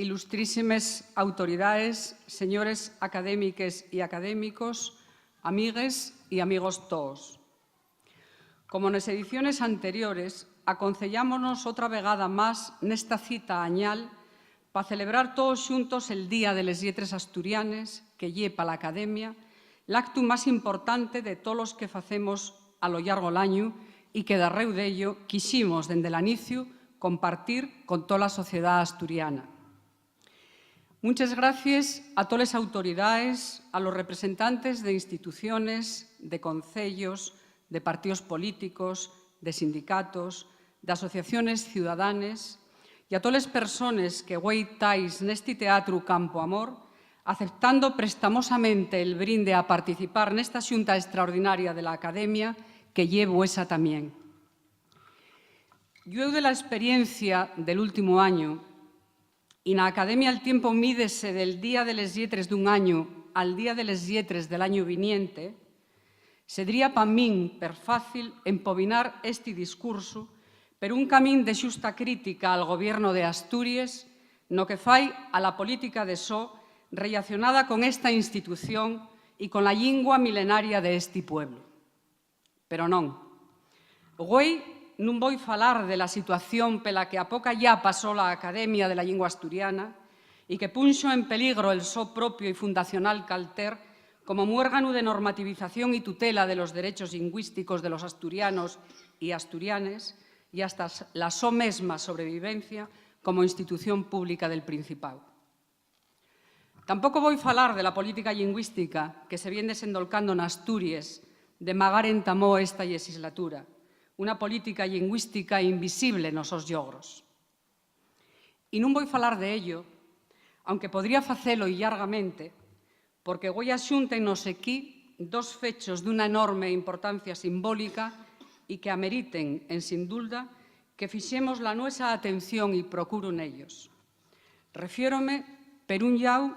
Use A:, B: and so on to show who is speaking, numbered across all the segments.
A: ilustrísimes autoridades, señores académiques y académicos, amigues y amigos todos. Como nas ediciones anteriores, aconcellámonos outra vegada máis nesta cita añal para celebrar todos xuntos el Día de les Lletres Asturianes, que lle pa la Academia l'acto máis importante de todos os que facemos a lo llargo do año e que darreu dello quiximos, dende o inicio, compartir con toda a sociedade asturiana. Muchas gracias a todas as autoridades, a los representantes de instituciones, de concellos, de partidos políticos, de sindicatos, de asociaciones ciudadanas e a todas as persoas que hoy estáis neste teatro Campo Amor, aceptando prestamosamente el brinde a participar nesta xunta extraordinaria de la Academia, que llevo esa tamén. Yo de la experiencia del último año, y na Academia el tiempo mídese del Día de les Lletres dun año al Día de les Lletres del año viniente, sería pa min per fácil empobinar este discurso per un camín de xusta crítica al Gobierno de Asturias no que fai a la política de só relacionada con esta institución e con la lingua milenaria de este pueblo. Pero non. Hoy non vou falar de la situación pela que a poca ya pasó la Academia de la Lingua Asturiana e que punxo en peligro el so propio e fundacional calter como muérgano de normativización y tutela de los derechos lingüísticos de los asturianos y asturianes y hasta la so mesma sobrevivencia como institución pública del Principado. Tampouco vou falar de la política lingüística que se viene desendolcando en Asturias de magar entamó esta legislatura, una política lingüística invisible nos seus logros. E non vou falar de ello, aunque podría facelo llargamente, porque hoy axúntennos aquí dos fechos dunha enorme importancia simbólica e que ameriten, en sin dúda, que fixemos la nuestra atención e procuro nellos. Refiérome, per un llau,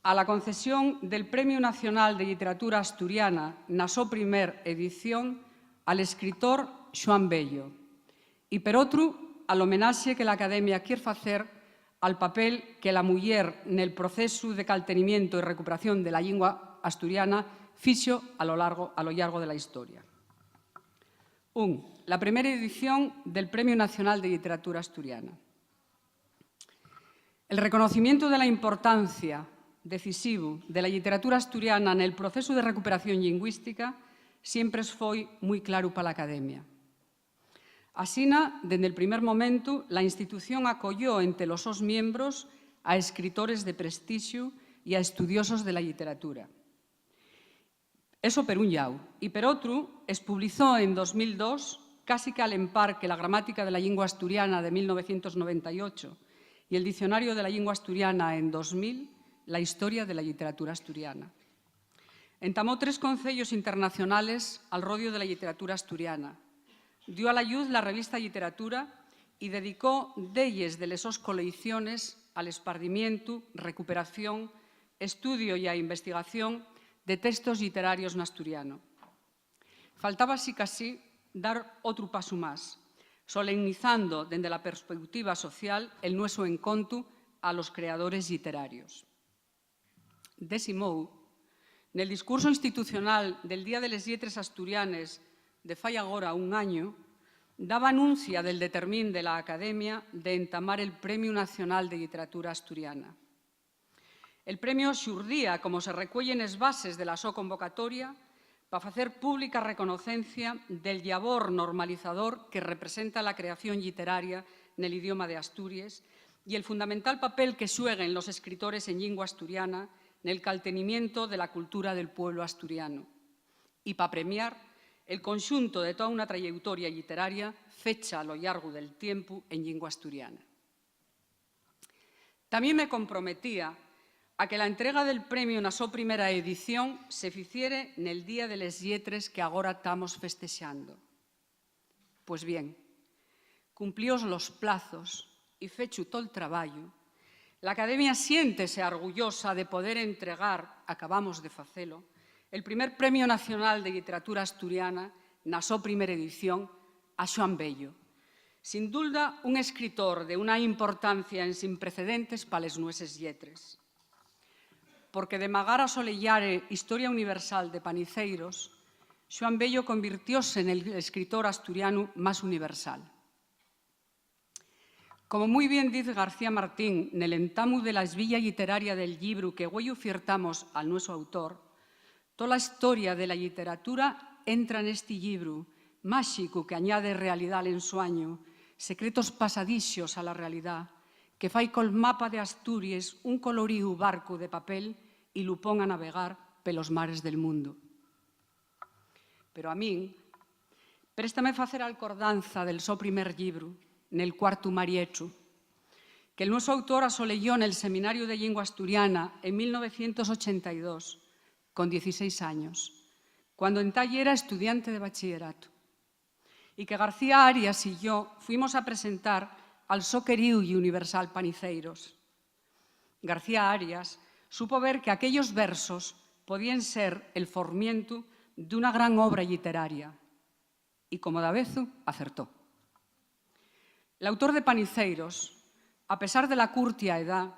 A: a la concesión del Premio Nacional de Literatura Asturiana na so primer edición al escritor Xoán Bello e, per outro, al homenaxe que la Academia quiere facer al papel que la muller nel proceso de caltenimiento e recuperación de la lingua asturiana fixo a lo largo de la historia. 1. La primera edición del Premio Nacional de Literatura Asturiana. El reconocimiento de la importancia decisivo de la literatura asturiana en el proceso de recuperación lingüística siempre foi moi claro para a Academia. Asina, dende el primer momento, la institución acolló entre los seus miembros a escritores de prestixio e a estudiosos de la literatura. Eso per un llau. E per outro, es publizó en 2002, casi que al empar que la Gramática de la Lingua Asturiana de 1998 y el Diccionario de la Lingua Asturiana en 2000, la historia de la literatura asturiana. Entamó 3 concellos internacionales al rodio de la literatura asturiana. Dio a la luz la revista Literatura y dedicó delles de les sos colecciones al esparcimiento, recuperación, estudio y a investigación de textos literarios en asturiano. Faltaba, así casi, dar outro paso máis, solemnizando, dende la perspectiva social, el nuestro encontro a los creadores literarios. Décimo, nel discurso institucional del Día de les Lletres Asturianes de fai agora un año, daba anuncia del determin de la Academia de entamar el Premio Nacional de Literatura Asturiana. El premio xurdía, como se recuellen es bases de la so convocatoria, para facer pública reconocencia del labor normalizador que representa la creación literaria nel idioma de Asturias y el fundamental papel que xueguen los escritores en lingua asturiana nel caltenimiento de la cultura del pueblo asturiano. Y para premiar el conxunto de toda una trayectoria literaria fecha a lo largo del tiempo en lingua asturiana. También me comprometía a que la entrega del premio na so primera edición se ficiere nel Día de les Lletres que agora estamos festexando. Pues bien, cumplíos los plazos y fecho todo el traballo, la Academia siéntese orgullosa de poder entregar, acabamos de facelo, el primer Premio Nacional de Literatura Asturiana na so primeira edición a Xoán Bello, Sin duda, un escritor de una importancia en sin precedentes para les nueses lletres. Porque de magar a solellare Historia Universal de Paniceiros, Xoán Bello convirtióse en el escritor asturiano más universal. Como muy bien dice García Martín nel entamu de la esvilla literaria del libro que hoy ofertamos al nuestro autor, toda la historia de la literatura entra en este libro, máxico que añade realidad al ensueño, secretos pasadixos a la realidad, que fai col mapa de Asturias un colorido barco de papel y lo pon a navegar pelos mares del mundo. Pero a min, préstame facer alcordanza del so primer libro, nel cuarto Mariecho, que el nuestro autor asolelló en el Seminario de Lengua Asturiana en 1982, con 16 años, cuando en talle era estudiante de bachillerato, y que García Arias y yo fuimos a presentar al so querido y universal Paniceiros. García Arias supo ver que aquellos versos podían ser el formiento de una gran obra literaria, y como davezu, acertó. El autor de Paniceiros, a pesar de la curtia edad,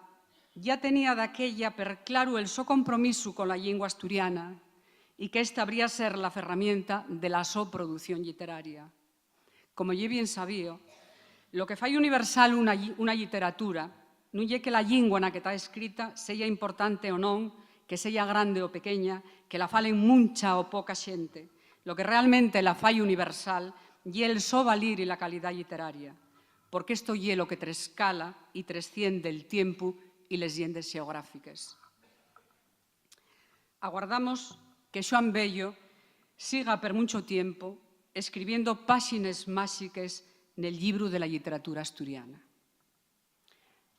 A: ya tenía daquella per claro el so compromiso con la lengua asturiana y que esta habría ser la ferramenta de la so producción literaria. Como ye bien sabío, lo que fai universal una literatura non ye que la lingua na que está escrita sea importante ou non, que sea grande ou pequeña, que la falen mucha ou poca xente. Lo que realmente la fai universal ye el so valir y la calidad literaria, porque esto ye lo que trescala y trasciende el tiempo y les llendes geográficas. Aguardamos que Xoán Bello siga por mucho tiempo escribiendo páxinas máxicas nel libro de la literatura asturiana.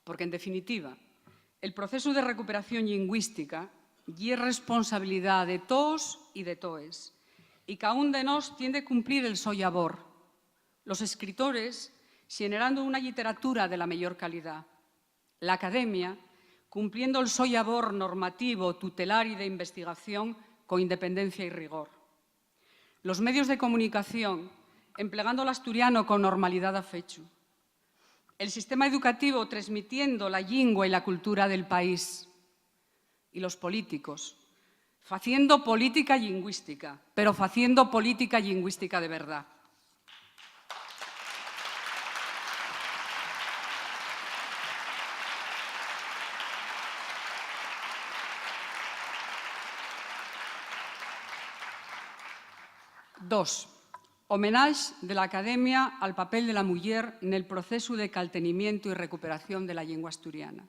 A: Porque, en definitiva, el proceso de recuperación lingüística ye responsabilidad de todos y de toes, y cada un de nos tiene que cumplir el so labor. Los escritores generando una literatura de la mejor calidad. La academia, cumpliendo el so labor normativo, tutelar y de investigación con independencia y rigor. Los medios de comunicación, empleando el asturiano con normalidad a fecho. El sistema educativo transmitiendo la lengua y la cultura del país. Y los políticos, haciendo política lingüística, pero haciendo política lingüística de verdad. Dos, homenaje de la Academia al papel de la mujer en el proceso de caltenimiento y recuperación de la lengua asturiana.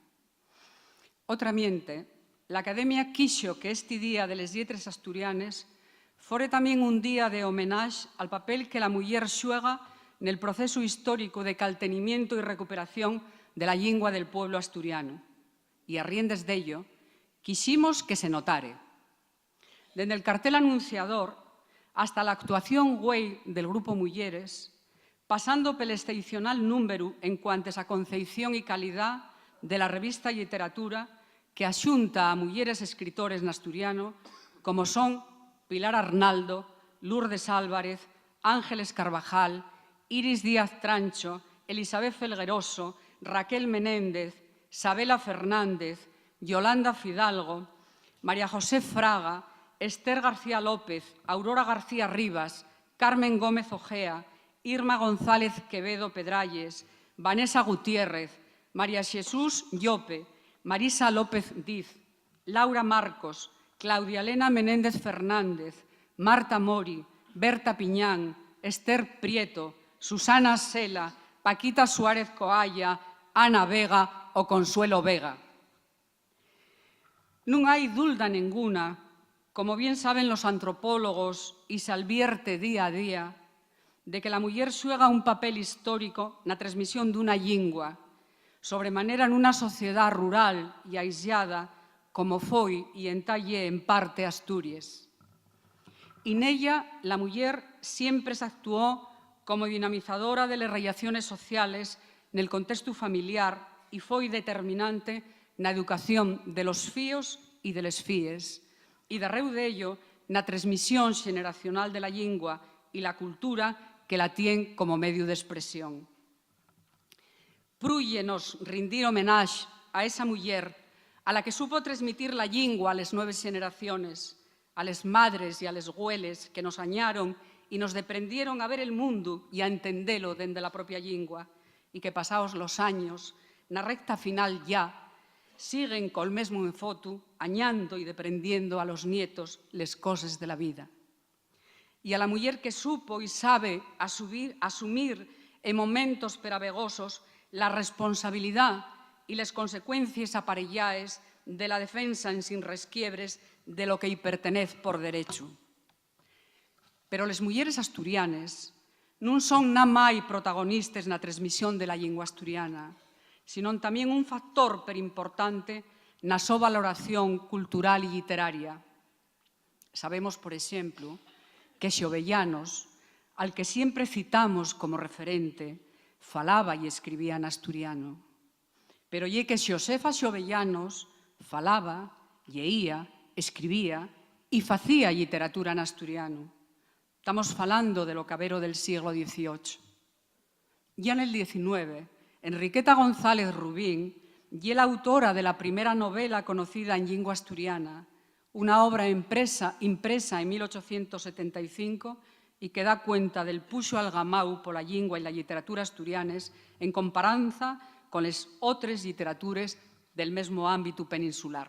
A: Otramente, la Academia quiso que este Día de les Lletres Asturianes fuera también un día de homenaje al papel que la mujer xuega en el proceso histórico de caltenimiento y recuperación de la lengua del pueblo asturiano. Y a riendes de ello, quisimos que se notare. Desde el cartel anunciador hasta la actuación güey del Grupo Mujeres, pasando pel excepcional número en cuantes a concepción y calidad de la revista Literatura que axunta a mujeres escritores en asturiano como son Pilar Arnaldo, Lourdes Álvarez, Ángeles Carvajal, Iris Díaz Trancho, Elizabeth Felgueroso, Raquel Menéndez, Sabela Fernández, Yolanda Fidalgo, María José Fraga, Esther García López, Aurora García Rivas, Carmen Gómez Ojea, Irma González Quevedo Pedralles, Vanessa Gutiérrez, María Jesús Llope, Marisa López Diz, Laura Marcos, Claudia Elena Menéndez Fernández, Marta Mori, Berta Piñán, Esther Prieto, Susana Sela, Paquita Suárez Coalla, Ana Vega o Consuelo Vega. Non hai dulda ninguna, como bien saben los antropólogos y se advierte día a día, de que la muller xuega un papel histórico na transmisión dunha lingua, sobremanera nunha sociedade rural e aislada como foi e entalle en parte Asturias. Y en ella la muller siempre se actuó como dinamizadora de las relaciones sociales nel contexto familiar y foi determinante na educación de los fíos y de les fíes, y darreu d'ello na transmisión generacional de la lingua y la cultura que la tiene como medio de expresión. prúllenos rindir homenaxe a esa muller a la que supo transmitir la lingua a les nuevas generaciones, a les madres e a les güeles que nos añaron e nos deprendieron a ver el mundo e a entendelo dende la propia lingua, e que pasados los años, na recta final ya, siguen col mesmo enfoto, añando e deprendiendo a los nietos les cosas de la vida. E a la muller que supo e sabe asumir en momentos peravegosos la responsabilidad y les consecuencias aparellaes de la defensa en sin resquiebres de lo que lle pertenez por derecho. Pero les mulleres asturianes non son namai protagonistas na transmisión de la lingua asturiana, sino tamén un factor perimportante na súa valoración cultural e literaria. Sabemos, por exemplo, que Xovellanos, al que sempre citamos como referente, falaba e escribía en asturiano. Pero lle que Xosefa Xovellanos falaba, leía, escribía e facía literatura en asturiano. Estamos falando de lo cabero del siglo XVIII. Ya en el XIX, Enriqueta González Rubín lle la autora de la primera novela conocida en lingua asturiana, una obra impresa en 1875 y que da cuenta del puxo algamau pola lingua e la literatura asturianes en comparanza con les otras literatures del mesmo ámbito peninsular.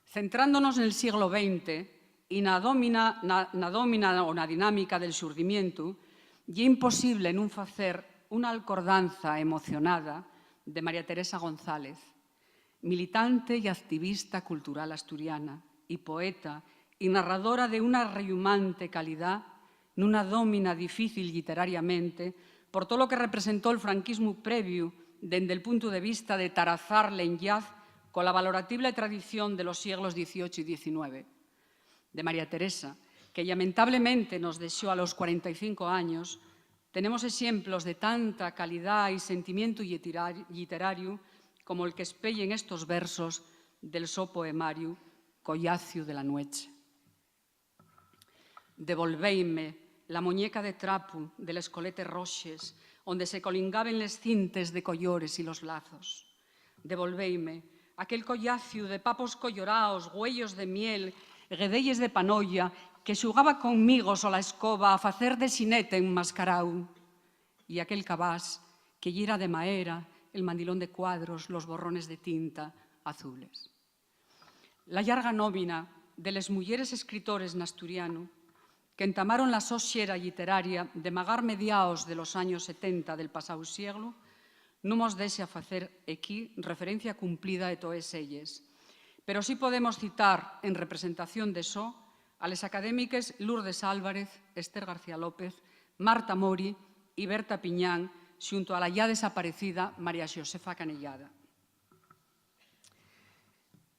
A: Centrándonos en el siglo XX y na dinámica del xurdimiento, é imposible non facer unha alcordanza emocionada de María Teresa González, militante y activista cultural asturiana y poeta y narradora de una rehumante calidad, nunha dómina difícil literariamente, por todo lo que representó el franquismo previo desde el punto de vista de tarazar l'enllaz con la valoratible tradición de los siglos XVIII y XIX. De María Teresa, que lamentablemente nos dejó a los 45 años, tenemos ejemplos de tanta calidad y sentimiento literario como el que espellen estos versos del so poemario Collacio de la Nueche. Devolveime la muñeca de trapo del escolete roxes, onde se colingaben les cintes de collores y los lazos. Devolveime aquel collacio de papos colloraos, güellos de miel, guedelles de panolla, que xugaba conmigo sola escoba a facer de xinete enmascarau. Y aquel cabás que yera de maera, el mandilón de cuadros, los borrones de tinta azules. La llarga nómina de les mulleres escritores en asturiano que entamaron la sóxera literaria de magar mediaos de los años 70 del pasado siglo, non mos deixa facer aquí referencia cumplida de todas elles. Pero sí podemos citar en representación de so a les académiques Lourdes Álvarez, Esther García López, Marta Mori y Berta Piñán, xunto a la ya desaparecida María Xosefa Canellada.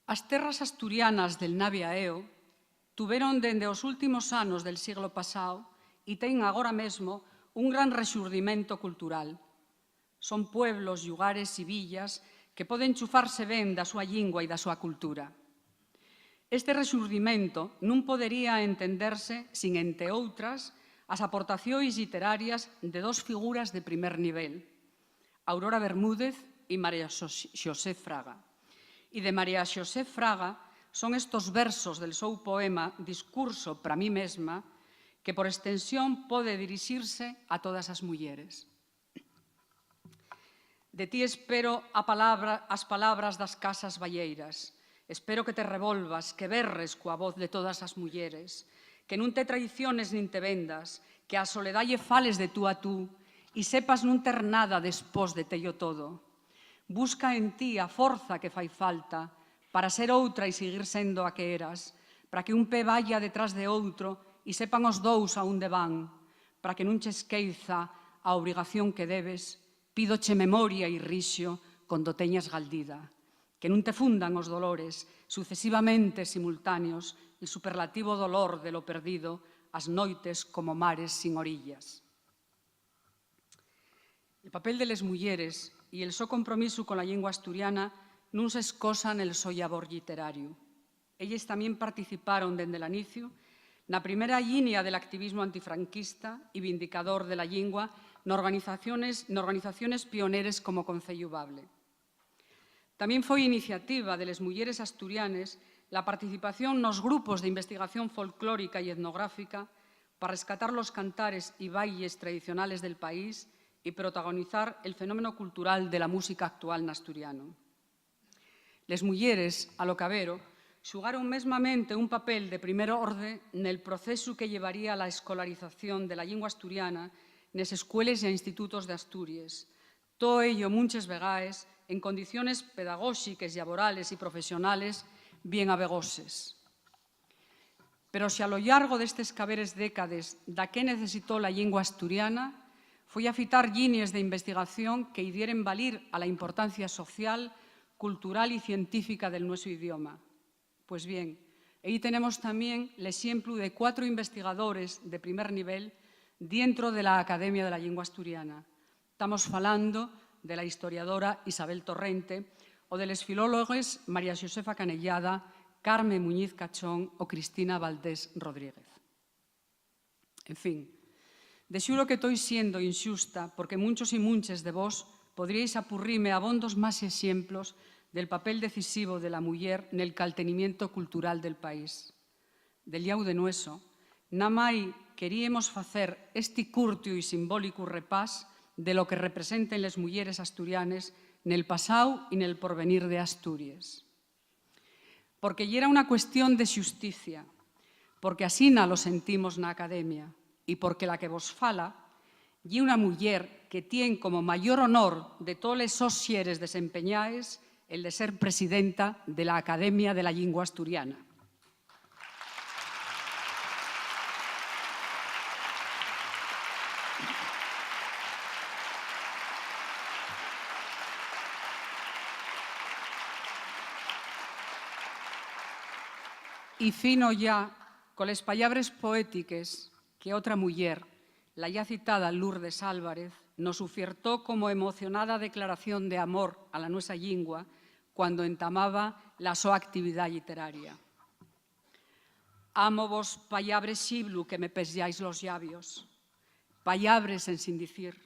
A: As terras asturianas del Navia Eo tuveron dende os últimos anos del siglo pasado e ten agora mesmo un gran rexurdimento cultural. Son pueblos, lugares e villas que poden chufarse ben da súa lingua e da súa cultura. Este rexurdimento non podería entenderse sin, entre outras, as aportacións literarias de dos figuras de primer nivel, Aurora Bermúdez e María Xosé Fraga. E de María Xosé Fraga son estos versos del seu poema Discurso para mí mesma, que por extensión pode dirixirse a todas as mulleres. De ti espero as palabras das casas balleiras. Espero que te revolvas, que berres coa voz de todas as mulleres, que non te traiciones nin te vendas, que a soledalle fales de tú a tú e sepas non ter nada despós de tello todo. Busca en ti a forza que fai falta para ser outra e seguir sendo a que eras, para que un pé vaya detrás de outro e sepan os dous a onde van, para que non che esqueiza a obrigación que debes, pídoche memoria e rixo cando teñas galdida, que non te fundan os dolores sucesivamente simultáneos, el superlativo dolor de lo perdido, as noites como mares sin orillas. El papel de les mulleres e el so compromiso con la lengua asturiana non se escosan el so labor literario. Elles tamén participaron dende el inicio na primeira línea del activismo antifranquista e vindicador de la lingua organizaciones pioneras como Concello Bable. Tamén foi iniciativa de les mulleres asturianes la participación nos grupos de investigación folclórica y etnográfica para rescatar los cantares y bailes tradicionales del país y protagonizar el fenómeno cultural de la música actual en asturiano. Les mulleres, a lo cabero, xugaron mesmamente un papel de primer orde nel proceso que llevaría a la escolarización de la lingua asturiana nes escueles e institutos de Asturias. Todo ello, muchas vegaes, en condiciones pedagógicas, laborales y profesionales bien abegoses. Pero si a lo largo destes caberes décades da que necesitó la lingua asturiana, foi a fitar líneas de investigación que hicieren valir a la importancia social, cultural y científica del nuestro idioma. Pues bien, ahí tenemos también el ejemplo de 4 investigadores de primer nivel dentro de la Academia de la Lengua Asturiana. Estamos falando de la historiadora Isabel Torrente o de les filólogos María Xosefa Canellada, Carme Muñiz Cachón o Cristina Valdés Rodríguez. En fin, de xuro que estoy siendo injusta porque muchos y muchas de vos podríais apurrirme abondos más ejemplos del papel decisivo de la muller nel caltenimiento cultural del país. Del llau de nueso, namai queríamos facer este curtio y simbólico repás de lo que representen les mulleres asturianes nel pasau y nel porvenir de Asturias. Porque ya era una cuestión de xusticia, porque asina lo sentimos na Academia, y porque la que vos fala ye una muller que tiene como mayor honor de todos les sosieres desempeñaes el de ser presidenta de la Academia de la Lingua Asturiana. Y fino ya con les palabras poéticas que otra muller, la ya citada Lourdes Álvarez, nos ofertó como emocionada declaración de amor a la nuestra lingua cuando entamaba la súa actividad literaria. Amo vos pallabres xiblu que me pesyáis los llavios, pallabres en sin dicir,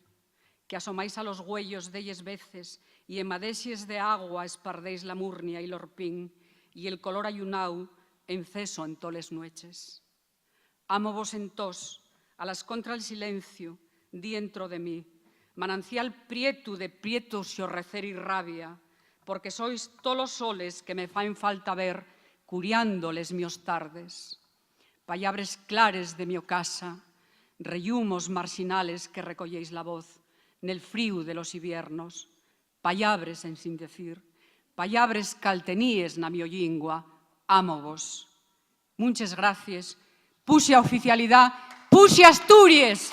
A: que asomáis a los huellos d'elles veces y en madesies de agua espardéis la murnia y l'orpín y el color ayunau enceso en toles nueches. Amo vos entós, a las contra el silencio, dentro de mí, manancial prieto de prieto xorrecer y rabia, porque sois tolos los soles que me faen falta ver curiando les mios tardes. Pallabres clares de mio casa, rellumos marxinales que recolléis la voz nel frío de los inviernos, pallabres en sin decir, pallabres calteníes na mio lingua, amo vos. Muchas gracias. Puxe a oficialidad, puxe Asturias.